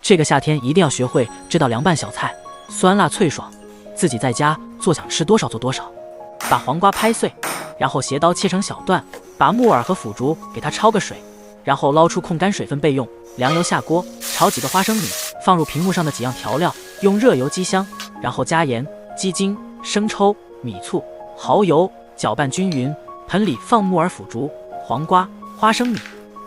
这个夏天一定要学会这道凉拌小菜，酸辣脆爽，自己在家做想吃多少做多少。把黄瓜拍碎，然后斜刀切成小段，把木耳和腐竹给它焯个水，然后捞出控干水分备用。凉油下锅，炒几个花生米，放入屏幕上的几样调料，用热油激香，然后加盐、鸡精、生抽、米醋、蚝油，搅拌均匀。盆里放木耳、腐竹、黄瓜、花生米，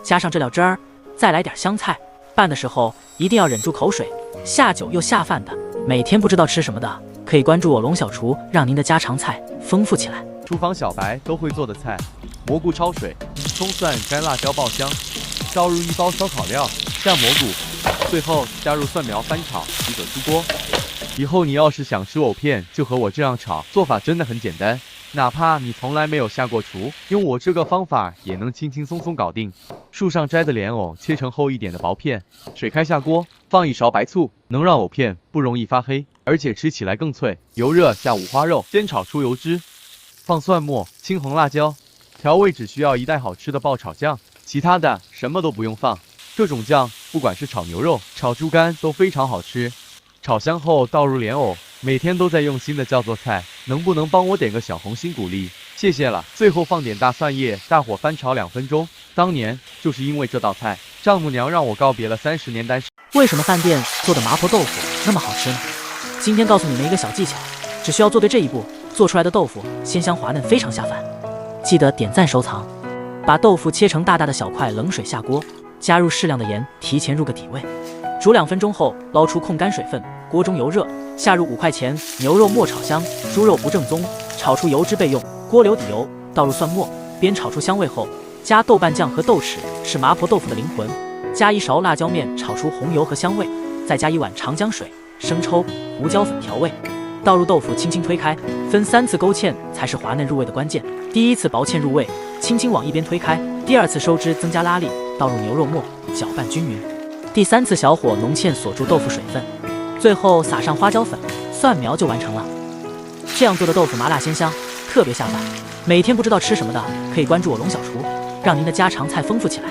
加上这料汁儿，再来点香菜。拌的时候一定要忍住口水，下酒又下饭的，每天不知道吃什么的，可以关注我龙小厨，让您的家常菜丰富起来。厨房小白都会做的菜：蘑菇焯水，葱蒜干辣椒爆香，倒入1包烧烤料，下蘑菇，最后加入蒜苗翻炒，即可出锅。以后你要是想吃藕片，就和我这样炒，做法真的很简单。哪怕你从来没有下过厨，用我这个方法也能轻轻松松搞定。树上摘的莲藕切成厚一点的薄片，水开下锅，放1勺白醋，能让藕片不容易发黑，而且吃起来更脆。油热下五花肉，先炒出油脂，放蒜末、青红辣椒，调味只需要1袋好吃的爆炒酱，其他的什么都不用放。这种酱不管是炒牛肉、炒猪肝都非常好吃。炒香后倒入莲藕，每天都在用心的教做菜，能不能帮我点个小红心鼓励？谢谢了。最后放点大蒜叶，大火翻炒2分钟。当年就是因为这道菜，丈母娘让我告别了30年单身。为什么饭店做的麻婆豆腐那么好吃呢？今天告诉你们一个小技巧，只需要做对这一步，做出来的豆腐鲜香滑嫩，非常下饭。记得点赞收藏。把豆腐切成大大的小块，冷水下锅，加入适量的盐，提前入个底味。煮2分钟后，捞出控干水分，锅中油热，下入5块钱牛肉末炒香，猪肉不正宗，炒出油脂备用。锅留底油，倒入蒜末，煸炒出香味后，加豆瓣酱和豆豉，是麻婆豆腐的灵魂。加1勺辣椒面，炒出红油和香味，再加1碗长江水、生抽、胡椒粉调味。倒入豆腐，轻轻推开，分3次勾芡才是滑嫩入味的关键。第1次薄芡入味，轻轻往一边推开；第2次收汁增加拉力，倒入牛肉末，搅拌均匀。第3次小火浓芡锁住豆腐水分，最后撒上花椒粉、蒜苗就完成了。这样做的豆腐麻辣鲜香，特别下饭。每天不知道吃什么的，可以关注我龙小厨，让您的家常菜丰富起来。